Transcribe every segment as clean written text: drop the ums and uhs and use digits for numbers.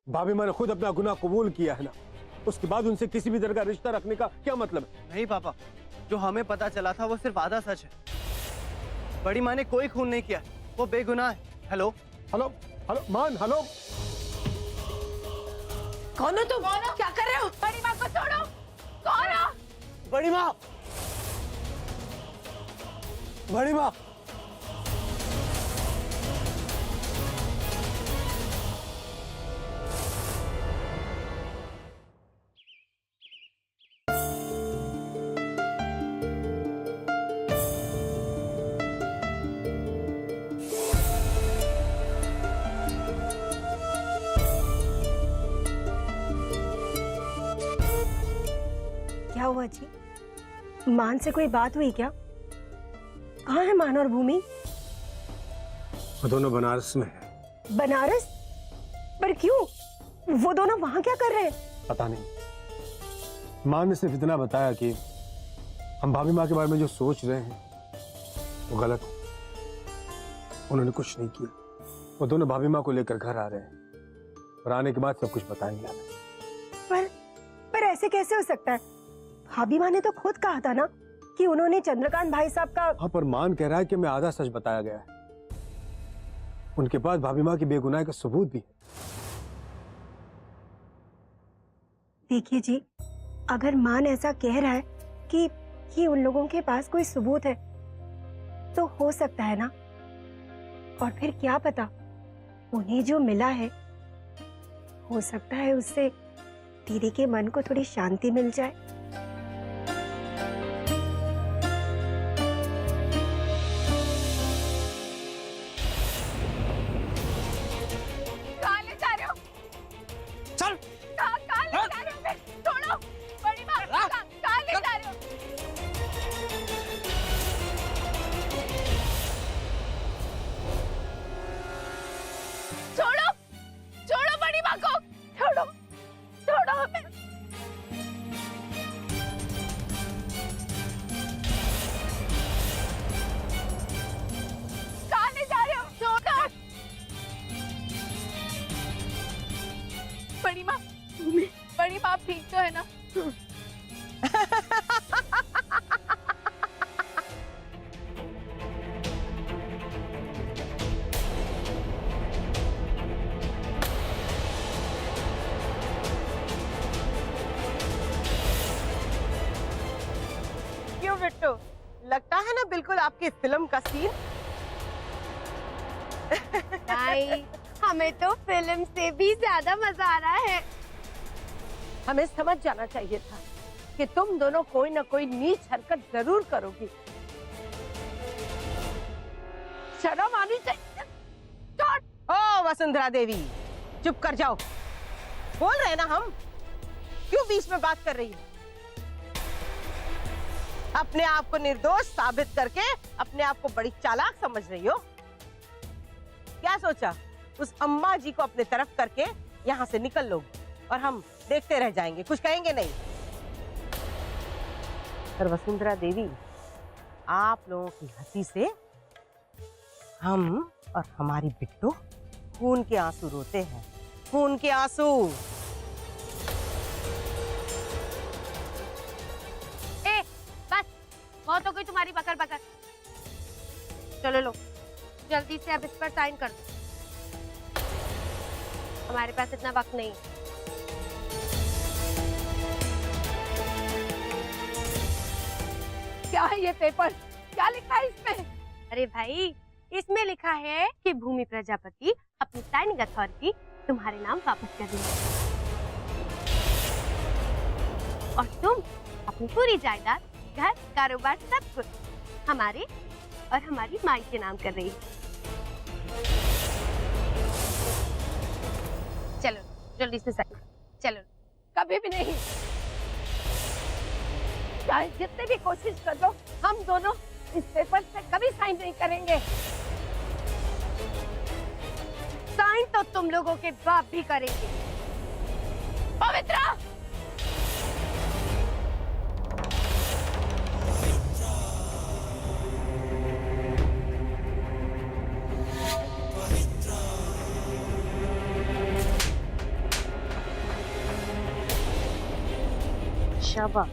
भाभी मैंने खुद अपना गुनाह कबूल किया है ना, उसके बाद उनसे किसी भी तरह का रिश्ता रखने का क्या मतलब है? नहीं पापा, जो हमें पता चला था वो सिर्फ आधा सच है। बड़ी माँ ने कोई खून नहीं किया, वो बेगुनाह है। हेलो हेलो हेलो मान, हेलो। कौन हो तुम? क्या कर रहे हो? बड़ी माँ को छोड़ो। कौन हो? बड़ी माँ, बड़ी माँ। क्या हुआ जी? मान से कोई बात हुई क्या? कहाँ है मान और भूमि? वो दोनों बनारस में है। बनारस? पर क्यों? वो दोनों वहां क्या कर रहे हैं? पता नहीं। माँ ने सिर्फ इतना बताया कि हम भाभी माँ के बारे में जो सोच रहे हैं वो गलत है। उन्होंने कुछ नहीं किया। वो दोनों भाभी माँ को लेकर घर आ रहे हैं और आने के बाद सब कुछ बताएंगे हमें। पर ऐसे कैसे हो सकता है? भाभी माँ ने तो खुद कहा था ना कि उन्होंने चंद्रकांत भाई साहब का। हाँ, पर मान कह रहा है कि मैं आधा सच बताया गया है। उनके पास भाभी माँ की बेगुनाही का सबूत भी है। देखिए जी, अगर मान ऐसा कह रहा है कि उन लोगों के पास कोई सबूत है तो हो सकता है ना। और फिर क्या पता उन्हें जो मिला है, हो सकता है उससे दीदी के मन को थोड़ी शांति मिल जाए। कहाँ ले जा रहे हो? चल। कहाँ ले जा रहे हो? बे? छोड़ो। बड़ी माँ, कहाँ ले जा रहे हो? छोड़ो, छोड़ो बड़ी माँ को। छोड़ो, छोड़ो हमें। कहाँ ले जा रहे हो? छोड़ो। बड़ी माँ, बड़ी माँ ठीक तो है ना? क्यों बिट्टू, लगता है ना बिल्कुल आपकी फिल्म का सीन। भाई, हमें तो फिल्म से भी ज्यादा मजा आ रहा है। हमें समझ जाना चाहिए था कि तुम दोनों कोई ना कोई नीच हरकत जरूर करोगी। शर्म आनी चाहिए। ओ वसुंधरा देवी, चुप कर जाओ। बोल रहे हैं ना हम, क्यों बीच में बात कर रही है? अपने आप को निर्दोष साबित करके अपने आप को बड़ी चालाक समझ रही हो। क्या सोचा उस अम्मा जी को अपने तरफ करके यहाँ से निकल लोगे और हम देखते रह जाएंगे, कुछ कहेंगे नहीं? पर वसुंधरा देवी, आप लोगों की हंसी से हम और हमारी बिट्टू खून के आंसू रोते हैं, खून के आंसू। ए, बस बहुत हो गई तुम्हारी बकर बकर। चलो लो, जल्दी से अब इस पर साइन कर दो। हमारे पास इतना वक्त नहीं। क्या है ये पेपर? क्या लिखा है इसमें? अरे भाई, इसमें लिखा है कि भूमि प्रजापति अपनी साइनिंग अथॉरिटी तुम्हारे नाम वापस कर देंगे और तुम अपनी पूरी जायदाद, घर, कारोबार सब कुछ हमारे और हमारी माई के नाम कर रही है। चलो जल्दी से साइन। चलो। कभी भी नहीं। चाहे जितने भी कोशिश कर लो, हम दोनों इस पेपर से कभी साइन नहीं करेंगे। साइन तो तुम लोगों के बाप भी करेंगे। पवित्रा, शाबाश।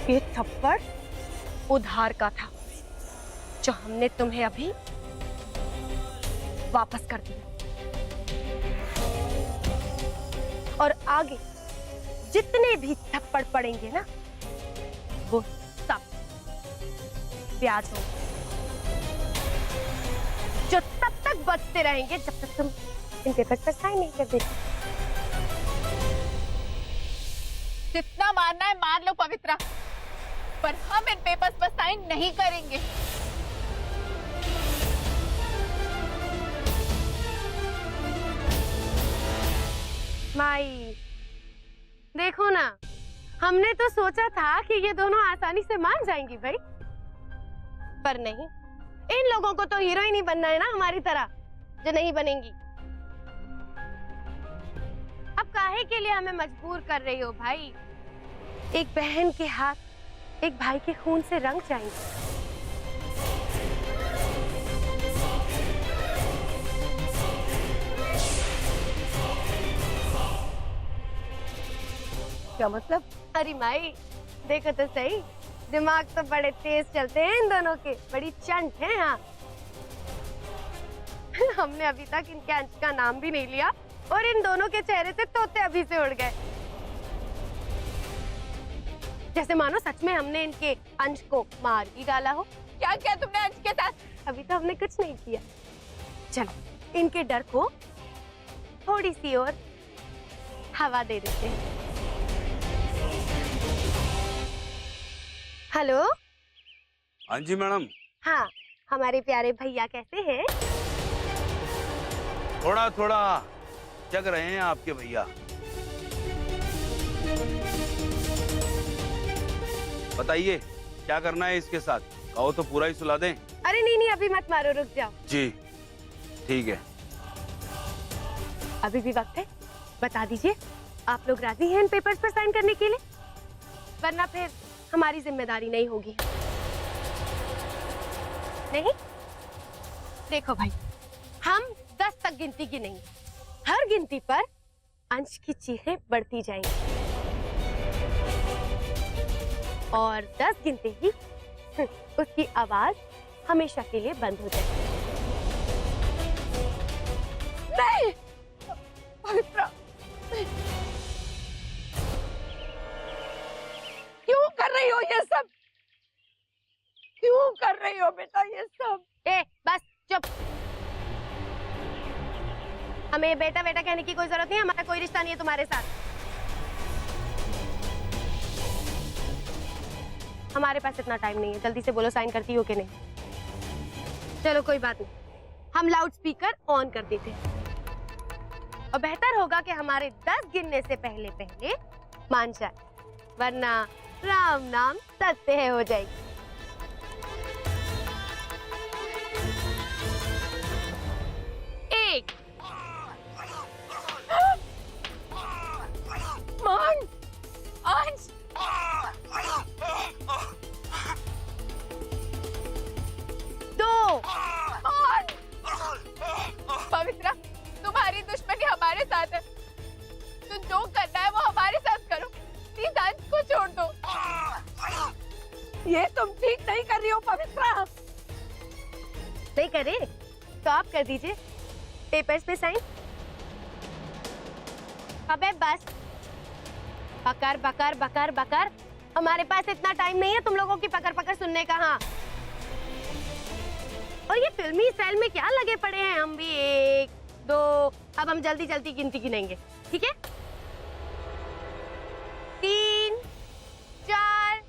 ये थप्पड़ उधार का था जो हमने तुम्हें अभी वापस कर दिया, और आगे जितने भी थप्पड़ पड़ेंगे ना वो सब ब्याज होंगे, जो तब तक बचते रहेंगे जब तक तुम इन पेपर्स पर साइन नहीं कर देते। जितना मारना है मार लो पवित्रा, पर हम इन पेपर्स पर साइन नहीं करेंगे। माई देखो ना, हमने तो सोचा था कि ये दोनों आसानी से मान जाएंगी भाई, पर नहीं। इन लोगों को तो हीरोइन ही बनना है ना हमारी तरह, जो नहीं बनेंगी। अब काहे के लिए हमें मजबूर कर रही हो भाई? एक बहन के हाथ एक भाई के खून से रंग जाएंगे। क्या मतलब? अरे माई देखो तो सही, दिमाग तो बड़े तेज चलते हैं इन दोनों के, बड़ी चंट है। हाँ हमने अभी तक इनके अंश का नाम भी नहीं लिया और इन दोनों के चेहरे से तोते अभी से उड़ गए, जैसे मानो सच में हमने इनके अंश को मार ही डाला हो। क्या किया तुमने अंश के साथ? अभी तो हमने कुछ नहीं किया। चलो इनके डर को थोड़ी सी और हवा दे देते हैं। हेलो। हाँ जी मैडम। हाँ हमारे प्यारे भैया कैसे हैं? थोड़ा थोड़ा जग रहे हैं आपके भैया। बताइए क्या करना है इसके साथ, कहो तो पूरा ही सुला दें। अरे नहीं नहीं अभी मत मारो, रुक जाओ। जी ठीक है। अभी भी वक्त है, बता दीजिए आप लोग राजी हैं इन पेपर्स पर साइन करने के लिए, वरना फिर हमारी जिम्मेदारी नहीं होगी। नहीं? देखो भाई, हम 10 तक गिनती गिनेंगे, हर गिनती पर अंश की चीखें बढ़ती जाएंगी और 10 गिनते ही उसकी आवाज हमेशा के लिए बंद हो जाएगी। नहीं पवित्रा, क्यों कर रही हो ये सब? क्यों कर रही हो बेटा ये सब? ए बस चुप, हमें बेटा बेटा कहने की कोई जरूरत नहीं, हमारा कोई रिश्ता नहीं है तुम्हारे साथ। हमारे पास इतना टाइम नहीं है, जल्दी से बोलो साइन करती हो कि नहीं। चलो कोई बात नहीं, हम लाउड स्पीकर ऑन कर देते हैं और बेहतर होगा कि हमारे 10 गिनने से पहले पहले मान जाए, वरना राम नाम सत्य हो जाएगी। एक, मान, अंश, दो, मान। पवित्रा, तुम्हारी दुश्मनी हमारे साथ है, तो जो करना है वो हमारे साथ करो, प्लीज अंश को छोड़ दो। ये तुम ठीक नहीं कर रही हो पवित्रा। नहीं करे तो आप कर दीजिए पेपर्स पे साइन। अबे बस बकर बकर बकर बकर, हमारे पास इतना टाइम नहीं है तुम लोगों की पकड़ पकड़ सुनने का। हाँ और ये फिल्मी स्टाइल में क्या लगे पड़े हैं, हम भी 1 2, अब हम जल्दी जल्दी गिनती गिनेंगे, ठीक है? 3 4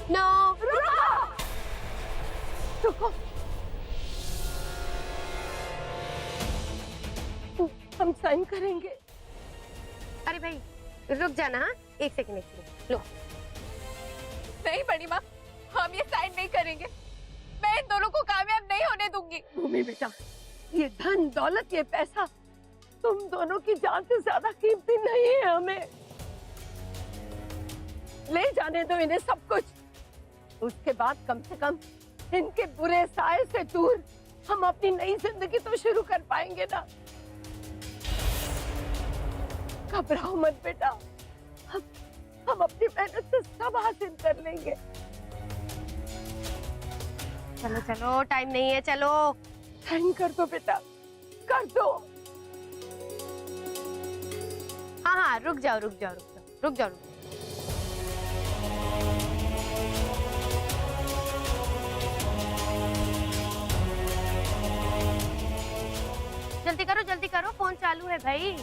9। रुको, हम साइन करेंगे। अरे भाई रुक जाना, हाँ 1 सेकंड लो। नहीं बड़ी माँ, हम ये साइन नहीं करेंगे, मैं इन दोनों को कामयाब नहीं होने दूंगी। भूमि बेटा, ये धन दौलत ये पैसा तुम दोनों की जान से ज्यादा कीमती नहीं है हमें। ले जाने दो इन्हें सब कुछ। उसके बाद कम से कम इनके बुरे साए से दूर हम अपनी नई जिंदगी तो शुरू कर पाएंगे ना। घबराओ मत बेटा, हम अपनी मेहनत से सब हासिल कर लेंगे। चलो चलो, टाइम नहीं है, चलो। साइन कर दो बेटा, कर दो। हाँ हाँ, रुक जाओ रुक जाओ रुक जाओ रुक जाओ, रुक जाओ। जल्दी करो, फोन चालू है भाई।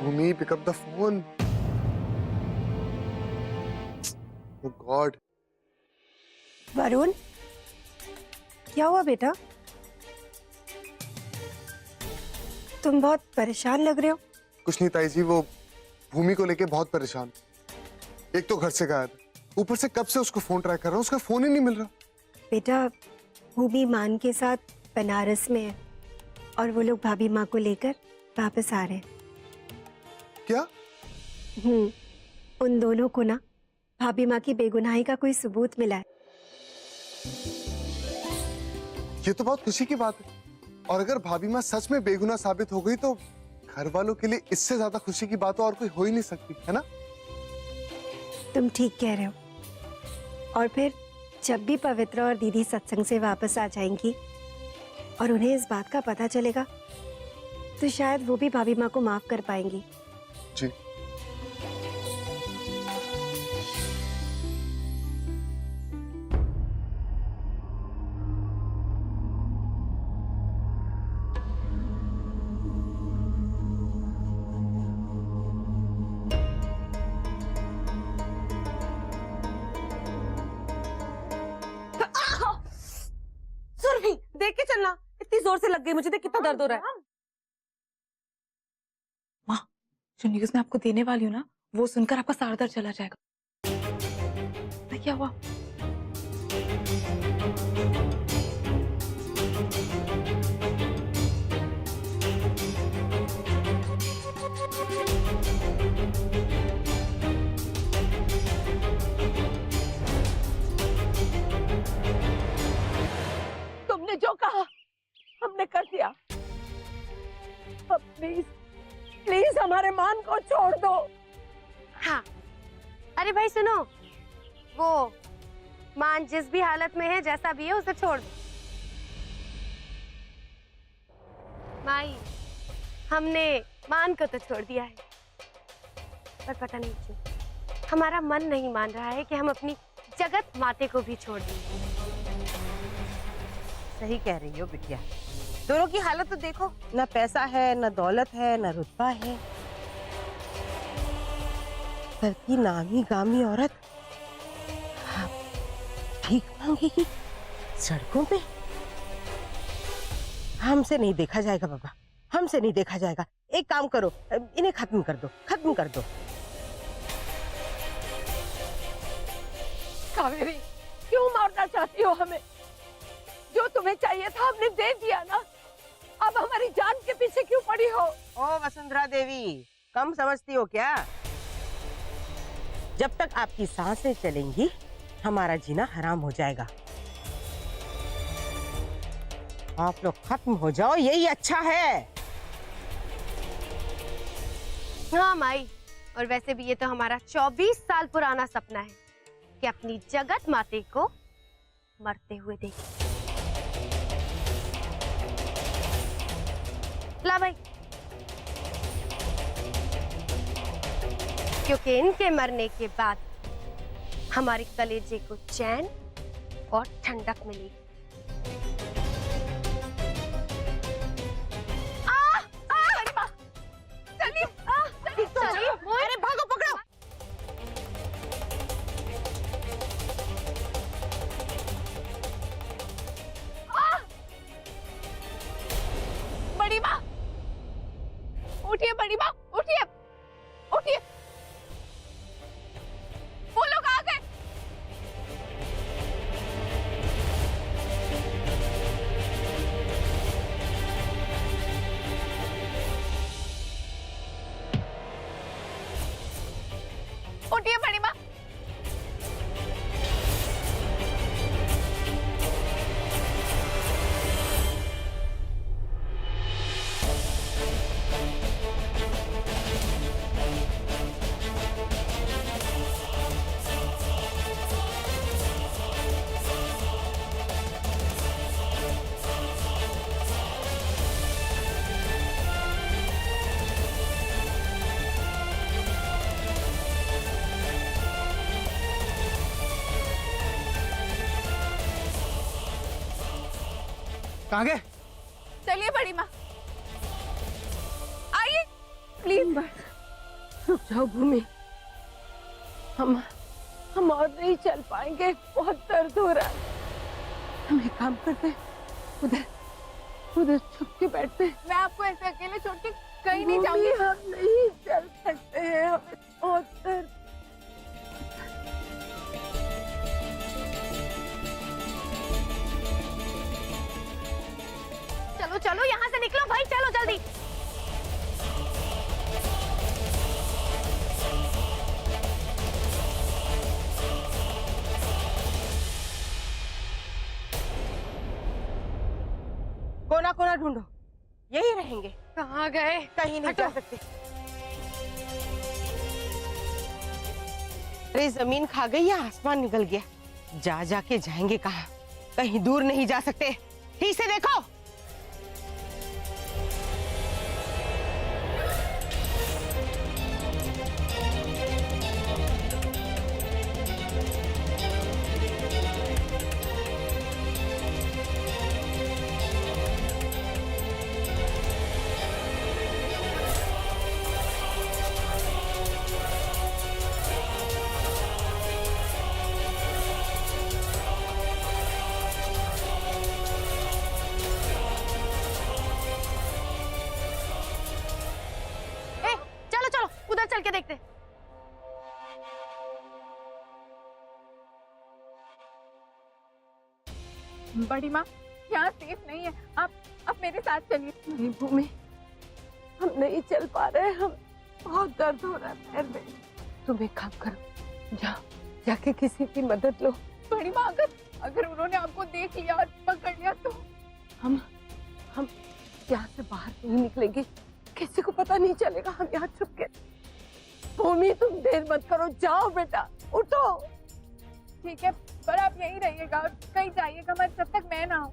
Bhumi, pick up the phone. Oh God. Varun, क्या हुआ बेटा? तुम बहुत परेशान लग रहे हो। कुछ नहीं ताई जी, वो भूमि को लेके बहुत परेशान। एक तो घर से गायब, ऊपर से कब से उसको फोन ट्राई कर रहा हूँ, उसका फोन ही नहीं मिल रहा। बेटा, भूमि मान के साथ बनारस में है और वो लोग भाभी माँ को लेकर वापस आ रहे हैं। क्या? उन दोनों को ना भाभी माँ की बेगुनाही का कोई सबूत मिला है। ये तो बहुत खुशी की बात है, और अगर भाभी माँ सच में बेगुनाह साबित हो गई तो घर वालों के लिए इससे ज्यादा खुशी की बात और कोई हो ही नहीं सकती, है ना? तुम ठीक कह रहे हो। और फिर जब भी पवित्र और दीदी सत्संग से वापस आ जाएंगी और उन्हें इस बात का पता चलेगा तो शायद वो भी भाभी माँ को माफ कर पाएंगी। जी। सुरभि, देख के चलना, इतनी जोर से लग गई मुझे, देख कितना दर्द हो रहा है। माँ, जो न्यूज़ मैं आपको देने वाली हूँ ना, वो सुनकर आपका सारा दर्द चला जाएगा। क्या हुआ? तुमने जो कहा हमने कर दिया। अब प्लीज प्लीज हमारे मान को छोड़ दो। हाँ, अरे भाई सुनो, वो मान जिस भी हालत में है, जैसा भी है, उसे छोड़ दो। माई, हमने मान को तो छोड़ दिया है, पर पता नहीं क्यों हमारा मन नहीं मान रहा है कि हम अपनी जगत माते को भी छोड़ दें। सही कह रही हो बिटिया, दोनों की हालत तो देखो, ना पैसा है, ना दौलत है, ना रुतबा है। घर की नामी गामी औरत भीख मांगेगी सड़कों पे? हमसे नहीं देखा जाएगा बाबा, हमसे नहीं देखा जाएगा। एक काम करो, इन्हें खत्म कर दो, खत्म कर दो। कावेरी, क्यों मारना चाहती हो हमें? जो तुम्हें चाहिए था हमने दे दिया ना, अब हमारी जान के पीछे क्यों पड़ी हो? ओ वसुंधरा देवी, कम समझती हो क्या? जब तक आपकी सांसें चलेंगी हमारा जीना हराम हो जाएगा। आप लोग खत्म हो जाओ, यही अच्छा है। हाँ माई, और वैसे भी ये तो हमारा 24 साल पुराना सपना है कि अपनी जगत माते को मरते हुए देखें। ला भाई, क्योंकि इनके मरने के बाद हमारे कलेजे को चैन और ठंडक मिलेगी। अरे भागो, पकड़ो। बड़ी माँ, कहाँ गए? चलिए बड़ी माँ, आइए प्लीज। रुक जाओ भूमि, हम और नहीं चल पाएंगे, बहुत दर्द हो रहा है। हम एक काम करते हैं, उधर छुप के बैठते हैं। मैं आपको ऐसे अकेले छोड़ के कहीं नहीं जाऊंगी। हम नहीं चल सकते हैं, हमें बहुत दर्द। चलो चलो यहाँ से निकलो भाई, चलो जल्दी। कोना कोना ढूंढो, यही रहेंगे, कहाँ गए? कहीं नहीं जा सकते। अरे जमीन खा गई या आसमान निकल गया? जा जाके जाएंगे कहाँ? कहीं दूर नहीं जा सकते, ठीक से देखो। चलो चलो उधर चल के देखते। बड़ी माँ, यहाँ सेफ नहीं है, आप मेरे साथ चलिए। नहीं भूमि, हम नहीं चल पा रहे, हम बहुत दर्द हो रहा है पैर में। तुम एक काम करो, जाओ जाके किसी की मदद लो। बड़ी माँ, अगर उन्होंने आपको देख लिया और पकड़ लिया तो? हम यहाँ से बाहर नहीं निकलेंगे, किसी को पता नहीं चलेगा, हम यहाँ छुप के। भूमि तुम देर मत करो, जाओ बेटा, उठो। ठीक है, पर आप यहीं रहिएगा और कहीं जाइएगा मत जब तक मैं ना आऊं।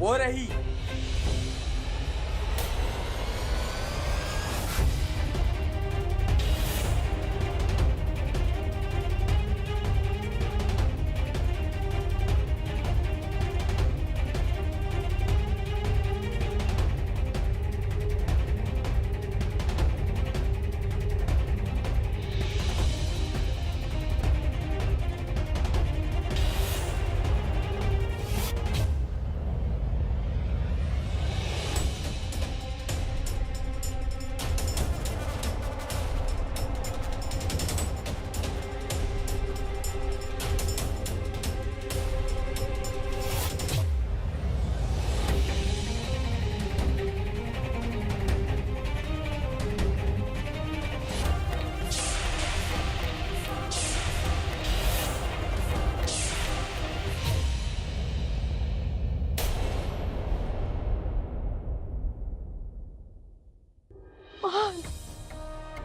वो रही।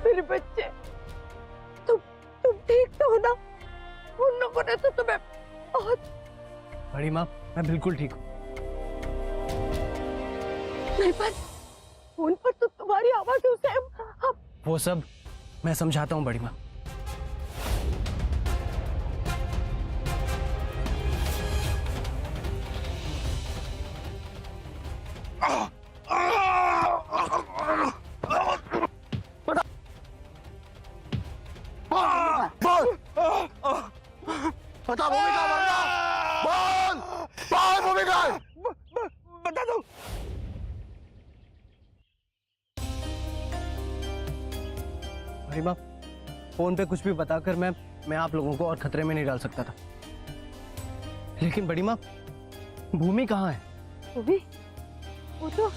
मेरे बच्चे, तुम ठीक तो हो ना? उन लोगों ने तो तुम्हें बहुत। बड़ी माँ, मैं बिल्कुल ठीक हूँ। नहीं, पर फोन पर तो तुम्हारी आवाज उसे हम। वो सब मैं समझाता हूँ बड़ी माँ। बता भूमिका, वरना बोल बोल भूमिका। बता दो। बड़ी माँ, फोन पे कुछ भी बताकर मैं आप लोगों को और खतरे में नहीं डाल सकता था। लेकिन बड़ी माँ, भूमि कहाँ है? भूमि, वो तो